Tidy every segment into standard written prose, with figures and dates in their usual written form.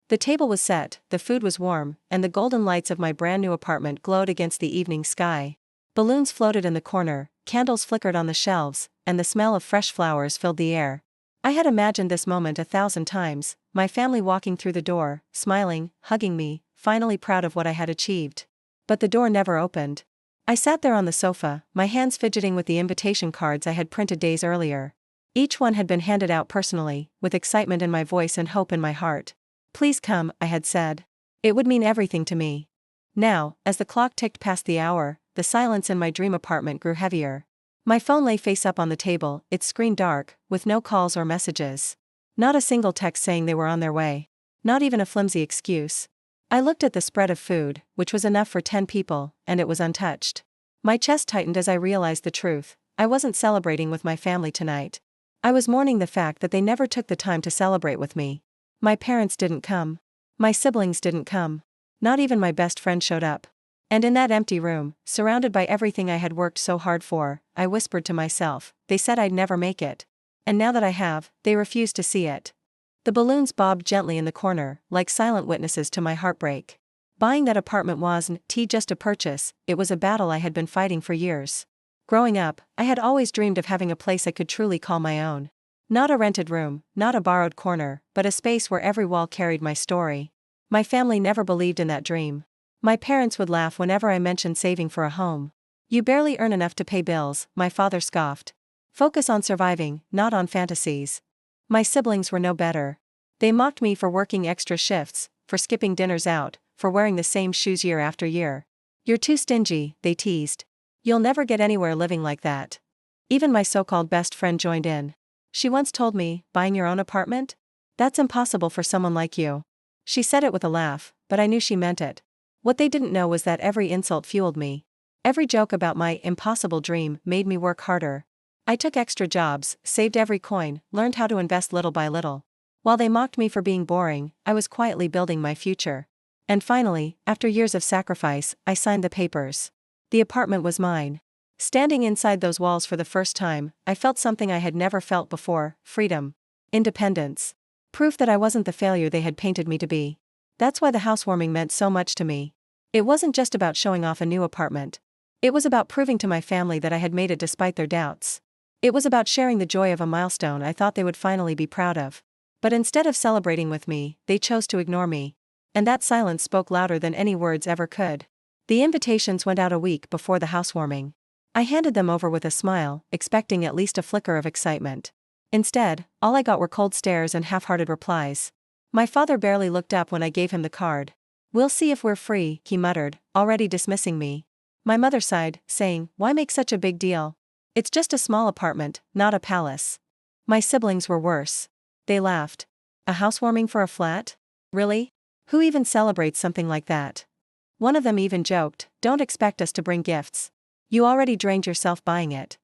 The table was set, the food was warm, and the golden lights of my brand new apartment glowed against the evening sky. Balloons floated in the corner, candles flickered on the shelves, and the smell of fresh flowers filled the air. I had imagined this moment 1,000 times, my family walking through the door, smiling, hugging me, finally proud of what I had achieved. But the door never opened. I sat there on the sofa, my hands fidgeting with the invitation cards I had printed days earlier. Each one had been handed out personally, with excitement in my voice and hope in my heart. "Please come," I had said. It would mean everything to me. Now, as the clock ticked past the hour, the silence in my dream apartment grew heavier. My phone lay face up on the table, its screen dark, with no calls or messages. Not a single text saying they were on their way. Not even a flimsy excuse. I looked at the spread of food, which was enough for 10 people, and it was untouched. My chest tightened as I realized the truth. I wasn't celebrating with my family tonight. I was mourning the fact that they never took the time to celebrate with me. My parents didn't come. My siblings didn't come. Not even my best friend showed up. And in that empty room, surrounded by everything I had worked so hard for, I whispered to myself, they said I'd never make it. And now that I have, they refuse to see it. The balloons bobbed gently in the corner, like silent witnesses to my heartbreak. Buying that apartment wasn't just a purchase, it was a battle I had been fighting for years. Growing up, I had always dreamed of having a place I could truly call my own. Not a rented room, not a borrowed corner, but a space where every wall carried my story. My family never believed in that dream. My parents would laugh whenever I mentioned saving for a home. "You barely earn enough to pay bills," my father scoffed. "Focus on surviving, not on fantasies." My siblings were no better. They mocked me for working extra shifts, for skipping dinners out, for wearing the same shoes year after year. "You're too stingy," they teased. "You'll never get anywhere living like that." Even my so-called best friend joined in. She once told me, "Buying your own apartment? That's impossible for someone like you." She said it with a laugh, but I knew she meant it. What they didn't know was that every insult fueled me. Every joke about my impossible dream made me work harder. I took extra jobs, saved every coin, learned how to invest little by little. While they mocked me for being boring, I was quietly building my future. And finally, after years of sacrifice, I signed the papers. The apartment was mine. Standing inside those walls for the first time, I felt something I had never felt before: freedom. Independence. Proof that I wasn't the failure they had painted me to be. That's why the housewarming meant so much to me. It wasn't just about showing off a new apartment. It was about proving to my family that I had made it despite their doubts. It was about sharing the joy of a milestone I thought they would finally be proud of. But instead of celebrating with me, they chose to ignore me. And that silence spoke louder than any words ever could. The invitations went out a week before the housewarming. I handed them over with a smile, expecting at least a flicker of excitement. Instead, all I got were cold stares and half-hearted replies. My father barely looked up when I gave him the card. "We'll see if we're free," he muttered, already dismissing me. My mother sighed, saying, "Why make such a big deal? It's just a small apartment, not a palace." My siblings were worse. They laughed. "A housewarming for a flat? Really? Who even celebrates something like that?" One of them even joked, "Don't expect us to bring gifts. You already drained yourself buying it."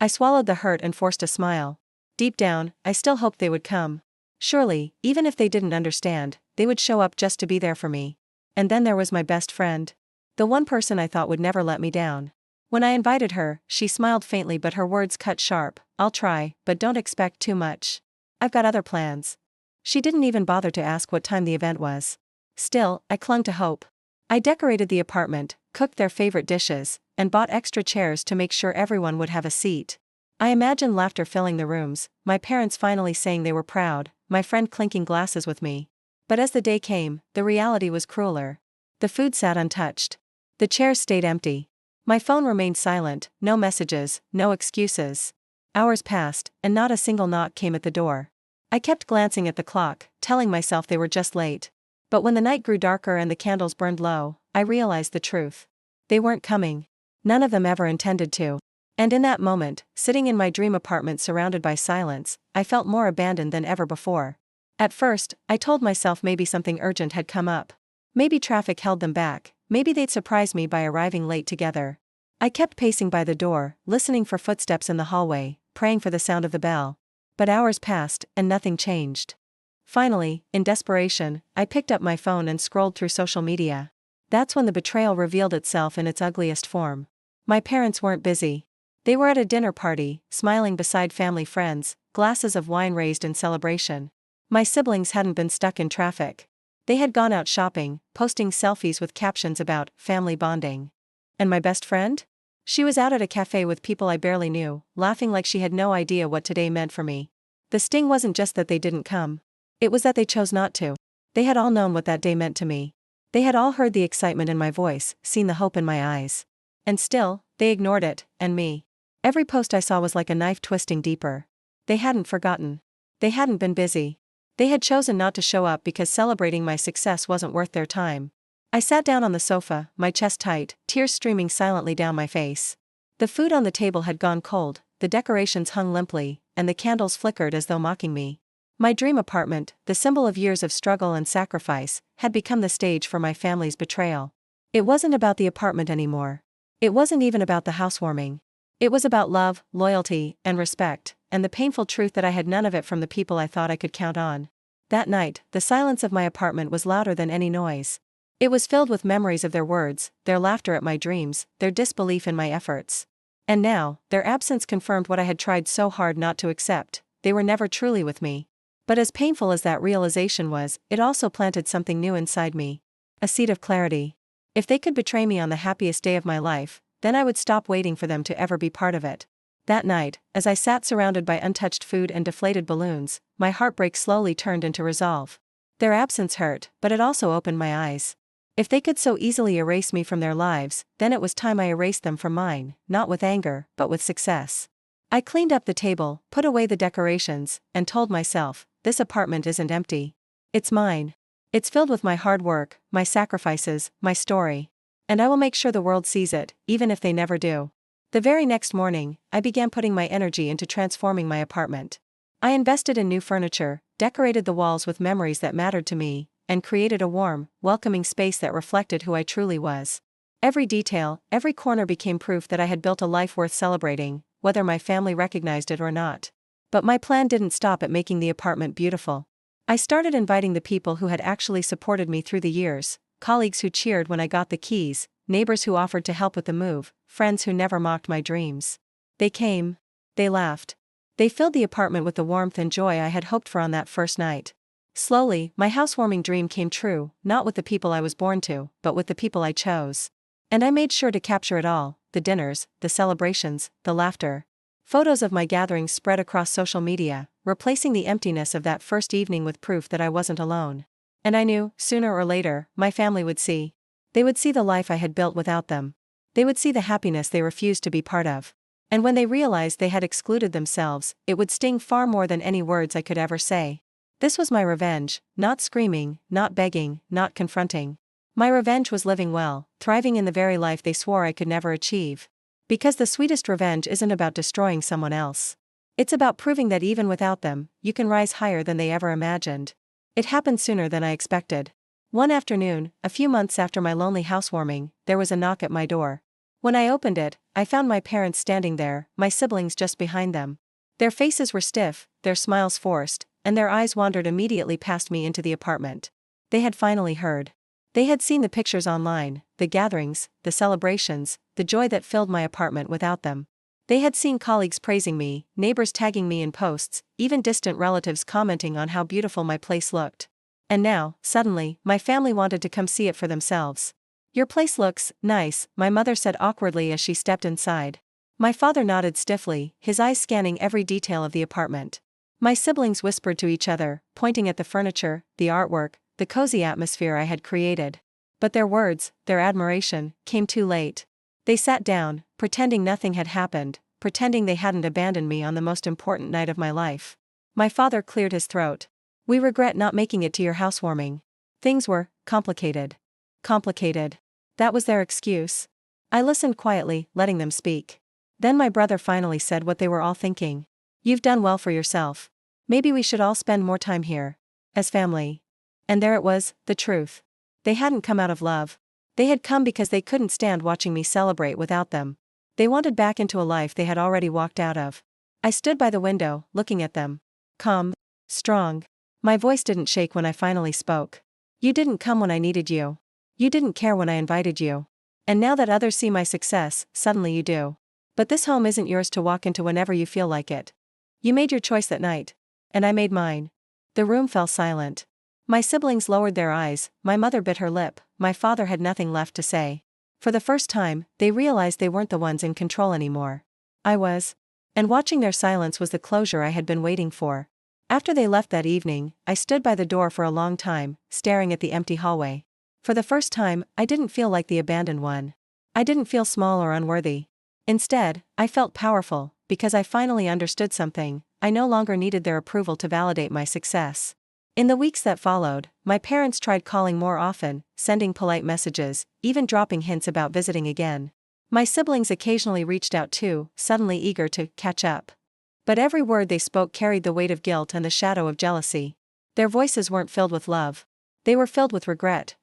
I swallowed the hurt and forced a smile. Deep down, I still hoped they would come. Surely, even if they didn't understand, they would show up just to be there for me. And then there was my best friend. The one person I thought would never let me down. When I invited her, she smiled faintly, but her words cut sharp. "I'll try, but don't expect too much. I've got other plans." She didn't even bother to ask what time the event was. Still, I clung to hope. I decorated the apartment, cooked their favorite dishes, and bought extra chairs to make sure everyone would have a seat. I imagined laughter filling the rooms, my parents finally saying they were proud, my friend clinking glasses with me. But as the day came, the reality was crueler. The food sat untouched. The chairs stayed empty. My phone remained silent, no messages, no excuses. Hours passed, and not a single knock came at the door. I kept glancing at the clock, telling myself they were just late. But when the night grew darker and the candles burned low, I realized the truth. They weren't coming. None of them ever intended to. And in that moment, sitting in my dream apartment surrounded by silence, I felt more abandoned than ever before. At first, I told myself maybe something urgent had come up. Maybe traffic held them back, maybe they'd surprise me by arriving late together. I kept pacing by the door, listening for footsteps in the hallway, praying for the sound of the bell. But hours passed, and nothing changed. Finally, in desperation, I picked up my phone and scrolled through social media. That's when the betrayal revealed itself in its ugliest form. My parents weren't busy. They were at a dinner party, smiling beside family friends, glasses of wine raised in celebration. My siblings hadn't been stuck in traffic. They had gone out shopping, posting selfies with captions about family bonding. And my best friend? She was out at a cafe with people I barely knew, laughing like she had no idea what today meant for me. The sting wasn't just that they didn't come. It was that they chose not to. They had all known what that day meant to me. They had all heard the excitement in my voice, seen the hope in my eyes. And still, they ignored it, and me. Every post I saw was like a knife twisting deeper. They hadn't forgotten. They hadn't been busy. They had chosen not to show up because celebrating my success wasn't worth their time. I sat down on the sofa, my chest tight, tears streaming silently down my face. The food on the table had gone cold, the decorations hung limply, and the candles flickered as though mocking me. My dream apartment, the symbol of years of struggle and sacrifice, had become the stage for my family's betrayal. It wasn't about the apartment anymore. It wasn't even about the housewarming. It was about love, loyalty, and respect, and the painful truth that I had none of it from the people I thought I could count on. That night, the silence of my apartment was louder than any noise. It was filled with memories of their words, their laughter at my dreams, their disbelief in my efforts. And now, their absence confirmed what I had tried so hard not to accept: they were never truly with me. But as painful as that realization was, it also planted something new inside me. A seed of clarity. If they could betray me on the happiest day of my life, then I would stop waiting for them to ever be part of it. That night, as I sat surrounded by untouched food and deflated balloons, my heartbreak slowly turned into resolve. Their absence hurt, but it also opened my eyes. If they could so easily erase me from their lives, then it was time I erased them from mine, not with anger, but with success. I cleaned up the table, put away the decorations, and told myself, this apartment isn't empty. It's mine. It's filled with my hard work, my sacrifices, my story. And I will make sure the world sees it, even if they never do. The very next morning, I began putting my energy into transforming my apartment. I invested in new furniture, decorated the walls with memories that mattered to me, and created a warm, welcoming space that reflected who I truly was. Every detail, every corner became proof that I had built a life worth celebrating, whether my family recognized it or not. But my plan didn't stop at making the apartment beautiful. I started inviting the people who had actually supported me through the years: colleagues who cheered when I got the keys, neighbors who offered to help with the move, friends who never mocked my dreams. They came. They laughed. They filled the apartment with the warmth and joy I had hoped for on that first night. Slowly, my housewarming dream came true, not with the people I was born to, but with the people I chose. And I made sure to capture it all: the dinners, the celebrations, the laughter. Photos of my gatherings spread across social media, replacing the emptiness of that first evening with proof that I wasn't alone. And I knew, sooner or later, my family would see. They would see the life I had built without them. They would see the happiness they refused to be part of. And when they realized they had excluded themselves, it would sting far more than any words I could ever say. This was my revenge, not screaming, not begging, not confronting. My revenge was living well, thriving in the very life they swore I could never achieve. Because the sweetest revenge isn't about destroying someone else. It's about proving that even without them, you can rise higher than they ever imagined. It happened sooner than I expected. One afternoon, a few months after my lonely housewarming, there was a knock at my door. When I opened it, I found my parents standing there, my siblings just behind them. Their faces were stiff, their smiles forced, and their eyes wandered immediately past me into the apartment. They had finally heard. They had seen the pictures online, the gatherings, the celebrations, the joy that filled my apartment without them. They had seen colleagues praising me, neighbors tagging me in posts, even distant relatives commenting on how beautiful my place looked. And now, suddenly, my family wanted to come see it for themselves. "Your place looks nice," my mother said awkwardly as she stepped inside. My father nodded stiffly, his eyes scanning every detail of the apartment. My siblings whispered to each other, pointing at the furniture, the artwork, the cozy atmosphere I had created. But their words, their admiration, came too late. They sat down, pretending nothing had happened, pretending they hadn't abandoned me on the most important night of my life. My father cleared his throat. "We regret not making it to your housewarming. Things were complicated." Complicated. That was their excuse. I listened quietly, letting them speak. Then my brother finally said what they were all thinking. "You've done well for yourself. Maybe we should all spend more time here. As family." And there it was, the truth. They hadn't come out of love. They had come because they couldn't stand watching me celebrate without them. They wanted back into a life they had already walked out of. I stood by the window, looking at them. Calm. Strong. My voice didn't shake when I finally spoke. "You didn't come when I needed you. You didn't care when I invited you. And now that others see my success, suddenly you do. But this home isn't yours to walk into whenever you feel like it. You made your choice that night. And I made mine." The room fell silent. My siblings lowered their eyes, my mother bit her lip, my father had nothing left to say. For the first time, they realized they weren't the ones in control anymore. I was. And watching their silence was the closure I had been waiting for. After they left that evening, I stood by the door for a long time, staring at the empty hallway. For the first time, I didn't feel like the abandoned one. I didn't feel small or unworthy. Instead, I felt powerful, because I finally understood something. I no longer needed their approval to validate my success. In the weeks that followed, my parents tried calling more often, sending polite messages, even dropping hints about visiting again. My siblings occasionally reached out too, suddenly eager to catch up. But every word they spoke carried the weight of guilt and the shadow of jealousy. Their voices weren't filled with love. They were filled with regret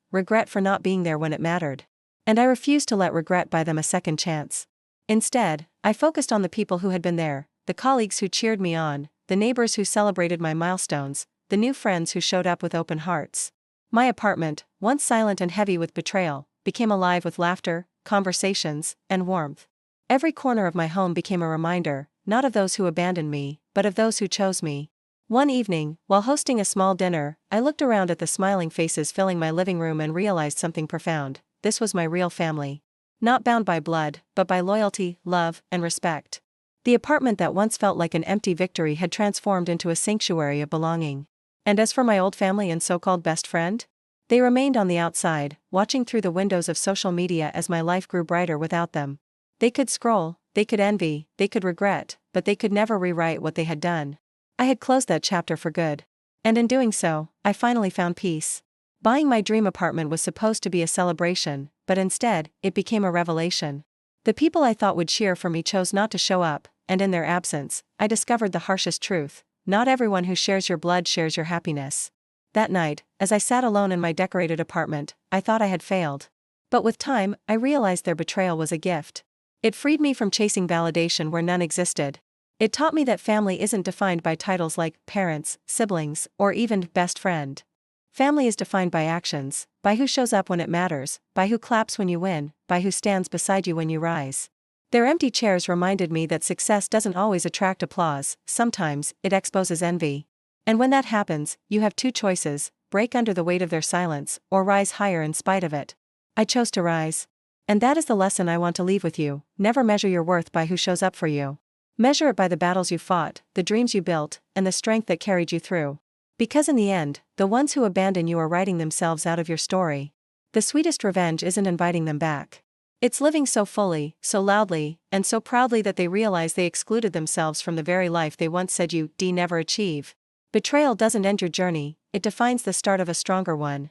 for not being there when it mattered. And I refused to let regret buy them a second chance. Instead, I focused on the people who had been there, the colleagues who cheered me on, the neighbors who celebrated my milestones, the new friends who showed up with open hearts. My apartment, once silent and heavy with betrayal, became alive with laughter, conversations, and warmth. Every corner of my home became a reminder, not of those who abandoned me, but of those who chose me. One evening, while hosting a small dinner, I looked around at the smiling faces filling my living room and realized something profound. This was my real family. Not bound by blood, but by loyalty, love, and respect. The apartment that once felt like an empty victory had transformed into a sanctuary of belonging. And as for my old family and so-called best friend? They remained on the outside, watching through the windows of social media as my life grew brighter without them. They could scroll, they could envy, they could regret, but they could never rewrite what they had done. I had closed that chapter for good. And in doing so, I finally found peace. Buying my dream apartment was supposed to be a celebration, but instead, it became a revelation. The people I thought would cheer for me chose not to show up, and in their absence, I discovered the harshest truth. Not everyone who shares your blood shares your happiness. That night, as I sat alone in my decorated apartment, I thought I had failed. But with time, I realized their betrayal was a gift. It freed me from chasing validation where none existed. It taught me that family isn't defined by titles like parents, siblings, or even best friend. Family is defined by actions, by who shows up when it matters, by who claps when you win, by who stands beside you when you rise. Their empty chairs reminded me that success doesn't always attract applause, sometimes it exposes envy. And when that happens, you have two choices: break under the weight of their silence, or rise higher in spite of it. I chose to rise. And that is the lesson I want to leave with you: never measure your worth by who shows up for you. Measure it by the battles you fought, the dreams you built, and the strength that carried you through. Because in the end, the ones who abandon you are writing themselves out of your story. The sweetest revenge isn't inviting them back. It's living so fully, so loudly, and so proudly that they realize they excluded themselves from the very life they once said you'd never achieve. Betrayal doesn't end your journey, it defines the start of a stronger one.